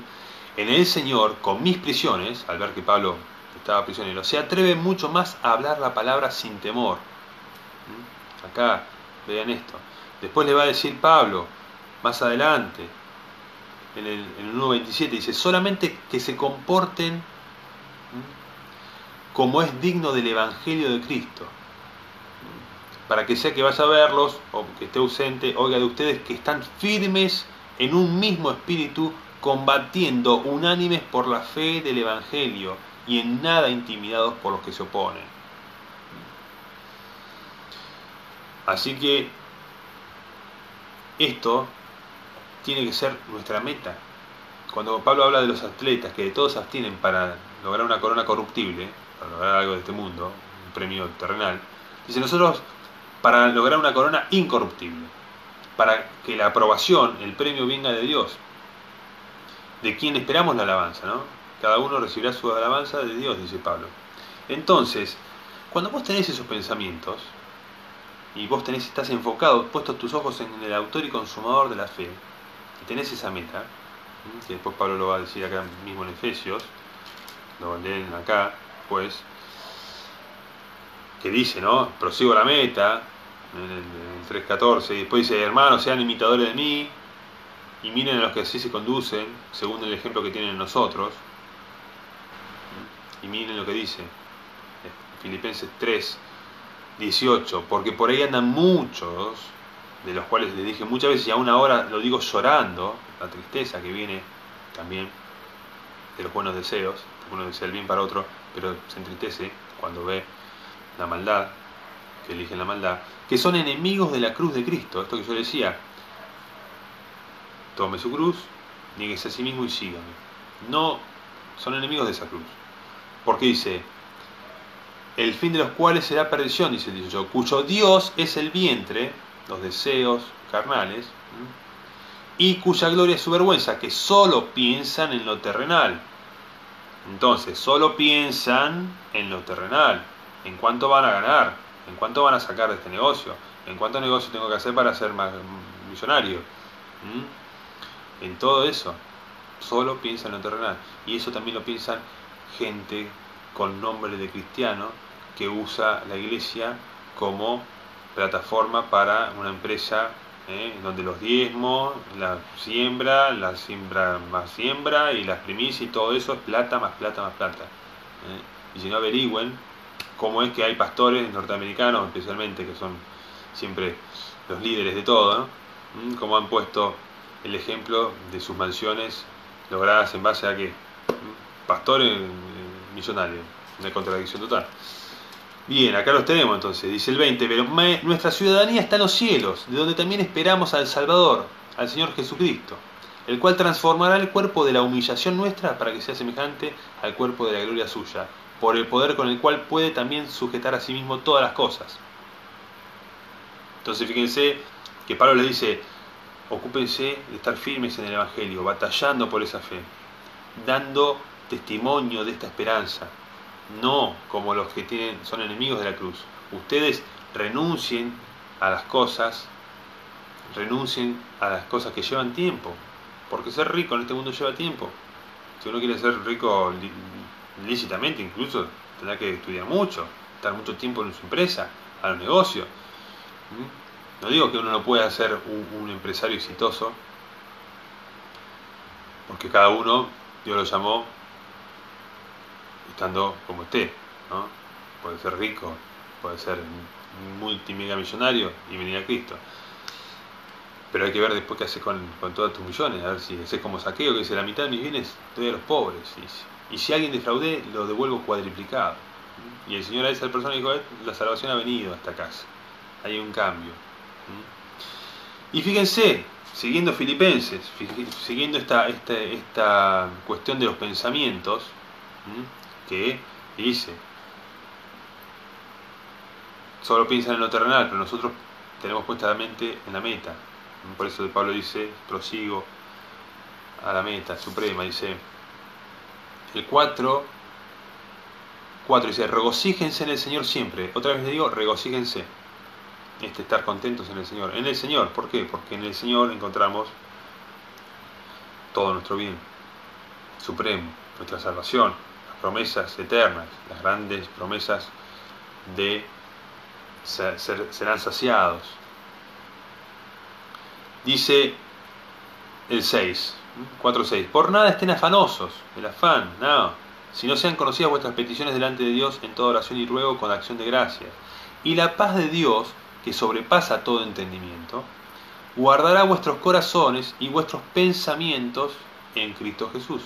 en el Señor, con mis prisiones, al ver que Pablo estaba prisionero, se atreve mucho más a hablar la palabra sin temor. Acá, vean esto. Después le va a decir Pablo, más adelante, en el 1.27, dice, solamente que se comporten como es digno del Evangelio de Cristo, para que sea que vaya a verlos, o que esté ausente, oiga de ustedes que están firmes en un mismo espíritu, combatiendo unánimes por la fe del Evangelio, y en nada intimidados por los que se oponen. Así que esto tiene que ser nuestra meta. Cuando Pablo habla de los atletas, que de todos se abstienen para lograr una corona corruptible, para lograr algo de este mundo, un premio terrenal, dice nosotros para lograr una corona incorruptible, para que la aprobación, el premio venga de Dios, de quien esperamos la alabanza, ¿no? Cada uno recibirá su alabanza de Dios, dice Pablo. Entonces, cuando vos tenés esos pensamientos, y vos estás enfocado, puestos tus ojos en el autor y consumador de la fe, y tenés esa meta, que después Pablo lo va a decir acá mismo en Efesios, lo leen acá, pues, que dice, ¿no? Prosigo la meta, en el 3.14, y después dice, hermanos, sean imitadores de mí, y miren a los que así se conducen, según el ejemplo que tienen nosotros, y miren lo que dice, Filipenses 3.18, porque por ahí andan muchos, de los cuales les dije muchas veces, y aún ahora lo digo llorando, la tristeza que viene también de los buenos deseos, uno desea el bien para otro, pero se entristece cuando ve la maldad, que eligen la maldad, que son enemigos de la cruz de Cristo, esto que yo decía, tome su cruz, niéguese a sí mismo y sígame. No, son enemigos de esa cruz, porque dice, el fin de los cuales será perdición, dice el 18, cuyo Dios es el vientre, los deseos carnales, y cuya gloria es su vergüenza, que solo piensan en lo terrenal. Entonces, solo piensan en lo terrenal, en cuánto van a ganar, en cuánto van a sacar de este negocio, en cuánto negocio tengo que hacer para ser más millonario. En todo eso, solo piensan en lo terrenal. Y eso también lo piensan gente con nombre de cristiano que usa la iglesia como plataforma para una empresa donde los diezmos, la siembra más siembra y las primicias y todo eso es plata más plata más plata. Y si no averigüen cómo es que hay pastores norteamericanos especialmente, que son siempre los líderes de todo, ¿no? Cómo han puesto el ejemplo de sus mansiones logradas en base a que pastores millonarios, una contradicción total. Bien, acá los tenemos entonces, dice el 20, pero nuestra ciudadanía está en los cielos, de donde también esperamos al Salvador, al Señor Jesucristo, el cual transformará el cuerpo de la humillación nuestra para que sea semejante al cuerpo de la gloria suya, por el poder con el cual puede también sujetar a sí mismo todas las cosas. Entonces fíjense que Pablo les dice, ocúpense de estar firmes en el Evangelio, batallando por esa fe, dando testimonio de esta esperanza. No como los que son enemigos de la cruz. Ustedes renuncien a las cosas que llevan tiempo, porque ser rico en este mundo lleva tiempo. Si uno quiere ser rico lícitamente, incluso tendrá que estudiar mucho, estar mucho tiempo en su empresa, a los negocios. No digo que uno no pueda ser un empresario exitoso, porque cada uno, Dios lo llamó estando como esté, ¿no? Puede ser rico, puede ser multimega millonario y venir a Cristo. Pero hay que ver después qué haces con todos tus millones, a ver si haces como Saqueo, que dice, la mitad de mis bienes doy a los pobres, y si alguien defraudé, lo devuelvo cuadriplicado. Y el Señor a esa persona dijo, la salvación ha venido a esta casa, hay un cambio. Y fíjense, siguiendo Filipenses, siguiendo esta cuestión de los pensamientos, que dice, solo piensan en lo terrenal, pero nosotros tenemos puesta la mente en la meta. Por eso Pablo dice, prosigo a la meta suprema. Dice el 4 dice, regocíjense en el Señor siempre. Otra vez le digo, regocíjense. Estar contentos en el Señor. En el Señor, ¿por qué? Porque en el Señor encontramos todo nuestro bien supremo, nuestra salvación, las promesas eternas, las grandes promesas de serán saciados. Dice el 4:6, por nada estén afanosos, el afán, no, si no sean conocidas vuestras peticiones delante de Dios en toda oración y ruego con acción de gracias. Y la paz de Dios, que sobrepasa todo entendimiento, guardará vuestros corazones y vuestros pensamientos en Cristo Jesús.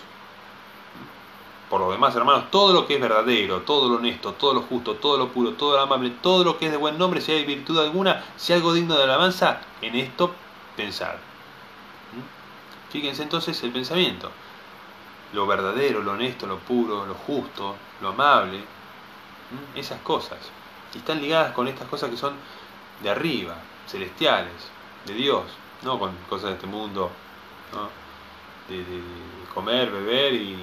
Por lo demás, hermanos, todo lo que es verdadero, todo lo honesto, todo lo justo, todo lo puro, todo lo amable, todo lo que es de buen nombre, si hay virtud alguna, si algo digno de alabanza, en esto pensar. Fíjense entonces el pensamiento. lo verdadero, lo honesto, lo puro, lo justo, lo amable, esas cosas. Y están ligadas con estas cosas que son de arriba, celestiales, de Dios, no con cosas de este mundo, ¿no? De comer, beber y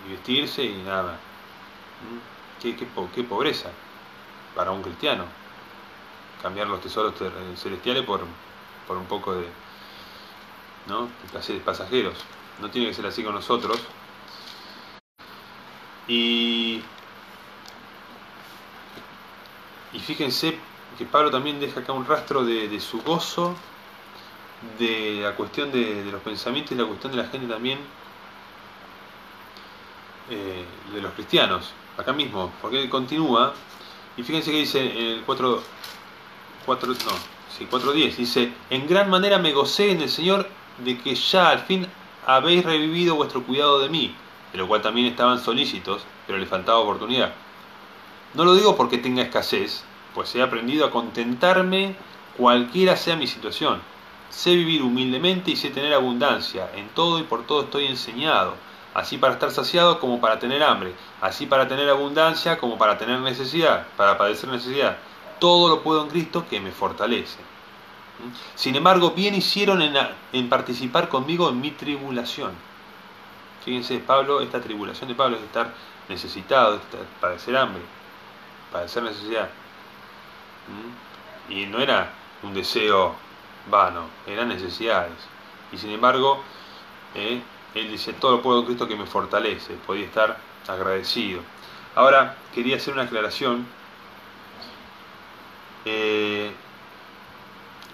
vestirse y nada más. Qué pobreza para un cristiano, cambiar los tesoros celestiales por un poco de, ¿no?, de placeres pasajeros. No tiene que ser así con nosotros. Y fíjense que Pablo también deja acá un rastro de su gozo, de la cuestión de los pensamientos y la cuestión de la gente también, de los cristianos, acá mismo, porque él continúa, y fíjense que dice en el 4:10, dice: en gran manera me gocé en el Señor de que ya al fin habéis revivido vuestro cuidado de mí, de lo cual también estaban solícitos, pero les faltaba oportunidad. No lo digo porque tenga escasez, pues he aprendido a contentarme cualquiera sea mi situación. Sé vivir humildemente y sé tener abundancia. En todo y por todo estoy enseñado, así para estar saciado como para tener hambre, así para tener abundancia como para tener necesidad, para padecer necesidad. Todo lo puedo en Cristo que me fortalece. Sin embargo, bien hicieron en participar conmigo en mi tribulación. Fíjense, Pablo, esta tribulación de Pablo es estar necesitado, padecer hambre, padecer necesidad. Y no era un deseo vano, eran necesidades. Y sin embargo, él dice: todo lo puedo en Cristo que me fortalece. Podía estar agradecido. Ahora, quería hacer una aclaración.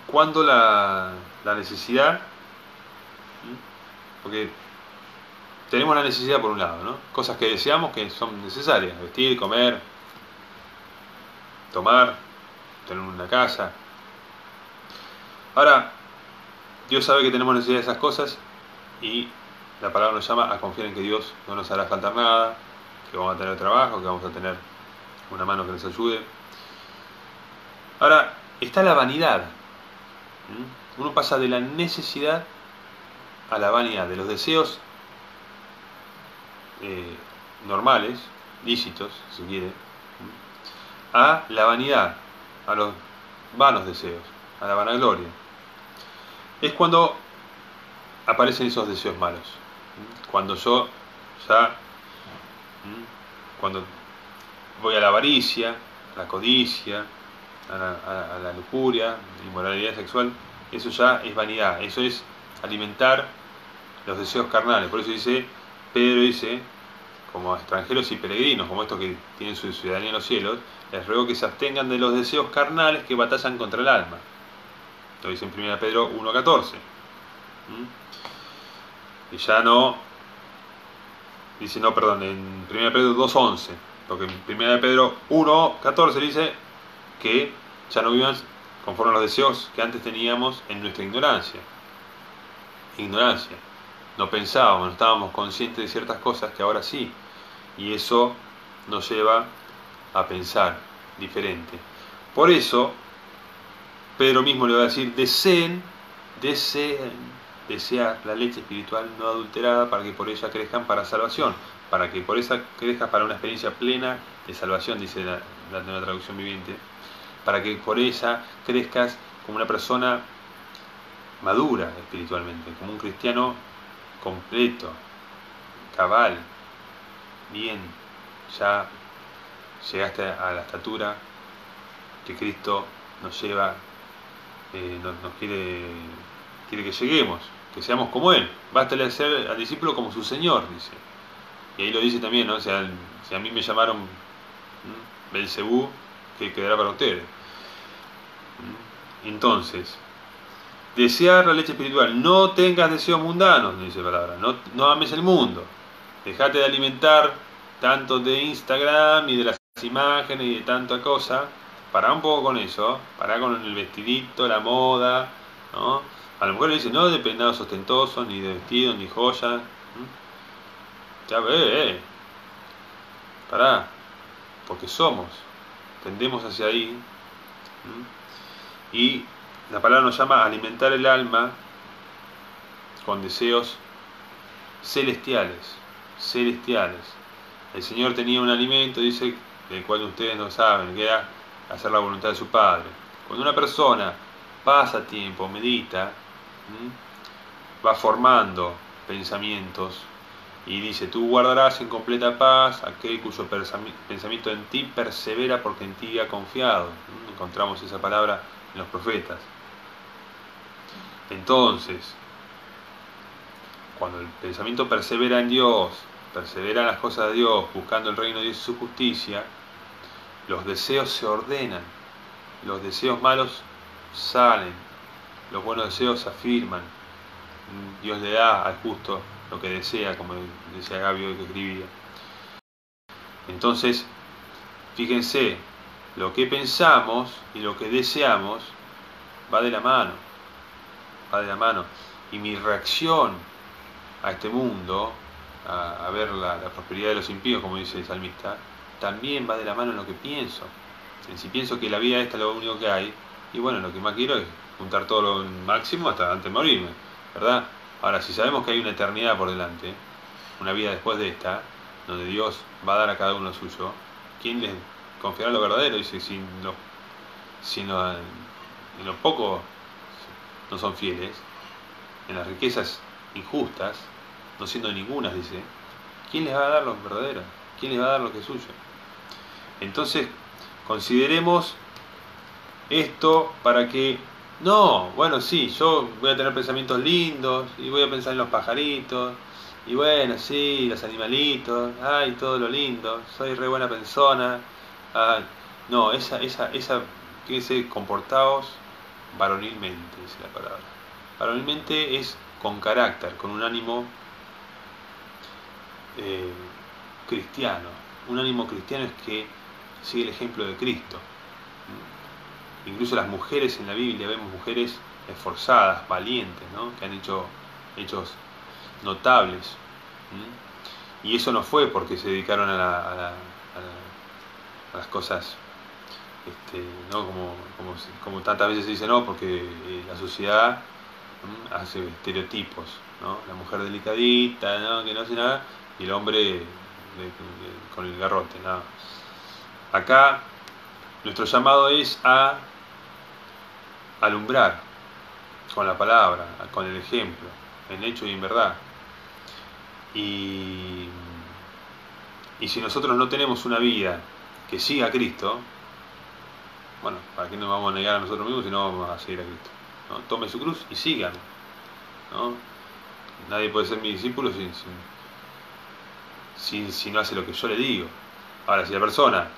Cuando la necesidad, porque tenemos la necesidad por un lado, ¿no? Cosas que deseamos que son necesarias: vestir, comer, tomar, tener una casa. Ahora, Dios sabe que tenemos necesidad de esas cosas, y la palabra nos llama a confiar en que Dios no nos hará faltar nada, que vamos a tener trabajo, que vamos a tener una mano que nos ayude. Ahora, está la vanidad. Uno pasa de la necesidad a la vanidad, de los deseos normales, lícitos, si quiere, a la vanidad, a los vanos deseos, a la vanagloria. Es cuando aparecen esos deseos malos. Cuando yo ya, cuando voy a la avaricia, a la codicia, a la lujuria, inmoralidad sexual, eso ya es vanidad, eso es alimentar los deseos carnales. Por eso Pedro dice, como extranjeros y peregrinos, como estos que tienen su ciudadanía en los cielos, les ruego que se abstengan de los deseos carnales que batallan contra el alma. Lo dice en 1 Pedro 1:14. Y ya no, dice, no, perdón, en 1 Pedro 2:11, porque en 1 Pedro 1:14 dice que ya no vivan conforme a los deseos que antes teníamos en nuestra ignorancia. No pensábamos, no estábamos conscientes de ciertas cosas que ahora sí, y eso nos lleva a pensar diferente. Por eso Pedro mismo le va a decir: desear la leche espiritual no adulterada, para que por ella crezcan para salvación, para que por esa crezcas para una experiencia plena de salvación, dice la nueva traducción viviente, para que por ella crezcas como una persona madura espiritualmente, como un cristiano completo, cabal, bien, ya llegaste a la estatura que Cristo nos lleva, nos quiere que lleguemos, que seamos como Él. Bástale hacer al discípulo como su Señor, dice. Y ahí lo dice también, ¿no? Si a mí me llamaron Belcebú, que quedará para ustedes. Entonces, desear la leche espiritual. No tengas deseos mundanos, dice la palabra. No ames el mundo. Dejate de alimentar tanto de Instagram y de las imágenes y de tanta cosa. Pará un poco con eso. Pará con el vestidito, la moda, ¿no? A lo mejor le dicen: no de peinados ostentosos, ni de vestidos, ni joyas. Ya ve, pará. Porque tendemos hacia ahí. Y la palabra nos llama a alimentar el alma con deseos celestiales, celestiales. El Señor tenía un alimento, dice, del cual ustedes no saben, que era hacer la voluntad de su Padre. Cuando una persona pasa tiempo, medita, va formando pensamientos y dice: tú guardarás en completa paz aquel cuyo pensamiento en ti persevera, porque en ti ha confiado. Encontramos esa palabra en los profetas. Entonces, cuando el pensamiento persevera en Dios, persevera en las cosas de Dios, buscando el reino de Dios y su justicia, los deseos se ordenan, los deseos malos salen, los buenos deseos se afirman. Dios le da al justo lo que desea, como decía Gabio que escribía. Entonces, fíjense, lo que pensamos y lo que deseamos va de la mano, y mi reacción a este mundo, a ver la prosperidad de los impíos, como dice el salmista, también va de la mano en lo que pienso. Si pienso que la vida esta es lo único que hay, y bueno, lo que más quiero es juntar todo lo máximo hasta antes de morirme, ¿verdad? Ahora, si sabemos que hay una eternidad por delante, una vida después de esta, donde Dios va a dar a cada uno lo suyo, ¿quién les confiará lo verdadero? Dice: si en lo poco no son fieles, en las riquezas injustas, no siendo ningunas, dice, ¿quién les va a dar lo verdadero? ¿Quién les va a dar lo que es suyo? Entonces, consideremos esto para que, no, bueno, sí, yo voy a tener pensamientos lindos, y voy a pensar en los pajaritos, y bueno, sí, los animalitos, ay, todo lo lindo, soy re buena persona. Ay, no, fíjense, comportaos varonilmente, dice la palabra. Varonilmente es con carácter, con un ánimo cristiano. Un ánimo cristiano es que sigue el ejemplo de Cristo. Incluso las mujeres en la Biblia, vemos mujeres esforzadas, valientes, ¿no? Que han hecho hechos notables. Y eso no fue porque se dedicaron a las cosas, ¿no? Como tantas veces se dice, no, porque la sociedad hace estereotipos, ¿no? La mujer delicadita, ¿no? Que no hace nada, y el hombre con el garrote, ¿no? Acá nuestro llamado es a alumbrar con la palabra, con el ejemplo, en hecho y en verdad. Y si nosotros no tenemos una vida que siga a Cristo, bueno, ¿para qué nos vamos a negar a nosotros mismos si no vamos a seguir a Cristo? ¿No? Tome su cruz y sigan, ¿no? Nadie puede ser mi discípulo si no hace lo que yo le digo. Ahora, si la persona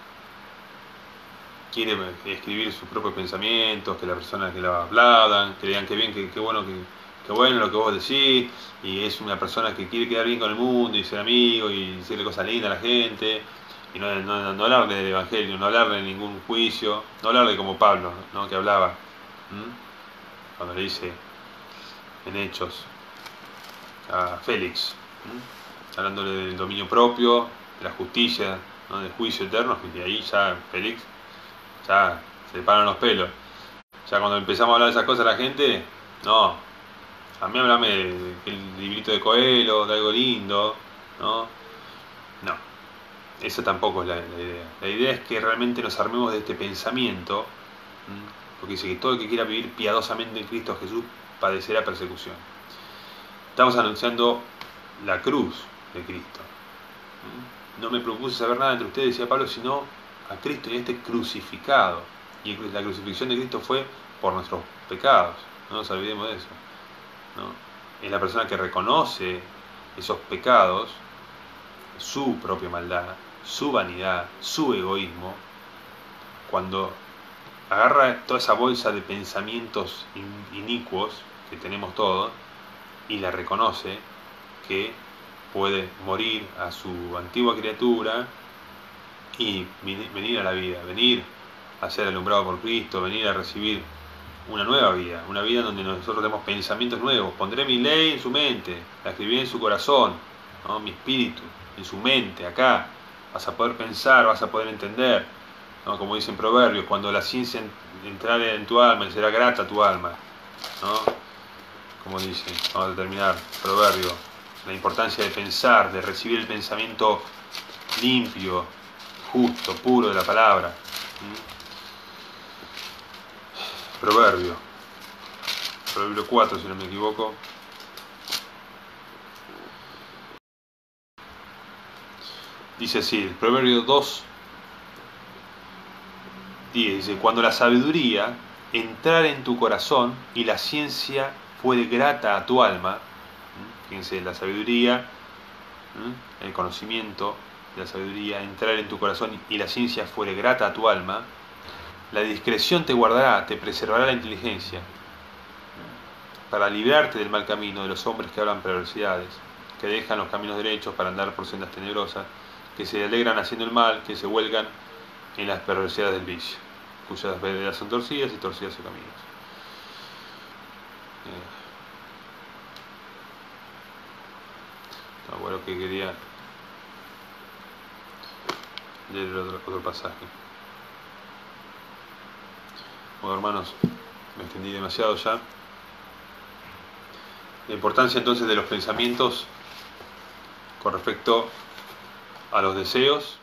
quiere escribir sus propios pensamientos, que las personas que la aplaudan, que le digan que bien, que bueno, que bueno lo que vos decís, y es una persona que quiere quedar bien con el mundo y ser amigo y decirle cosas lindas a la gente, y no hablarle del evangelio, no hablarle de ningún juicio, no hablarle como Pablo, ¿no? Que hablaba, cuando le dice en Hechos a Félix, hablándole del dominio propio, de la justicia, ¿no? Del juicio eterno, y ahí ya Félix ya se le paran los pelos. Ya cuando empezamos a hablar de esas cosas a la gente, no, a mí háblame del librito de Coelho, de algo lindo, ¿no? No, esa tampoco es la idea. La idea es que realmente nos armemos de este pensamiento, porque dice que todo el que quiera vivir piadosamente en Cristo Jesús padecerá persecución. Estamos anunciando la cruz de Cristo. No me propuse saber nada entre ustedes, decía Pablo, sino a Cristo y a este crucificado. Y la crucifixión de Cristo fue por nuestros pecados, no nos olvidemos de eso, ¿no? Es la persona que reconoce esos pecados, su propia maldad, su vanidad, su egoísmo, cuando agarra toda esa bolsa de pensamientos inicuos que tenemos todos y la reconoce, que puede morir a su antigua criatura y venir a la vida, venir a ser alumbrado por Cristo, venir a recibir una nueva vida, una vida donde nosotros tenemos pensamientos nuevos. Pondré mi ley en su mente, la escribiré en su corazón, ¿no? Mi espíritu en su mente, acá vas a poder pensar, vas a poder entender, ¿no? Como dicen Proverbios, cuando la ciencia entrare en tu alma, será grata tu alma, ¿no? Como dice, vamos a terminar, Proverbio la importancia de pensar, de recibir el pensamiento limpio, justo, puro de la palabra. Proverbio 4, si no me equivoco. Dice así, el Proverbio 2, 10, dice: cuando la sabiduría entrar en tu corazón y la ciencia fuere grata a tu alma. Fíjense, la sabiduría, el conocimiento de la sabiduría, entrar en tu corazón y la ciencia fuere grata a tu alma, la discreción te guardará, te preservará la inteligencia, para librarte del mal camino de los hombres que hablan perversidades, que dejan los caminos derechos para andar por sendas tenebrosas, que se alegran haciendo el mal, que se huelgan en las perversidades del vicio, cuyas veredas son torcidas y torcidas sus caminos. Bueno, que quería leer otro pasaje. Bueno, hermanos, me extendí demasiado ya. La importancia entonces de los pensamientos con respecto a los deseos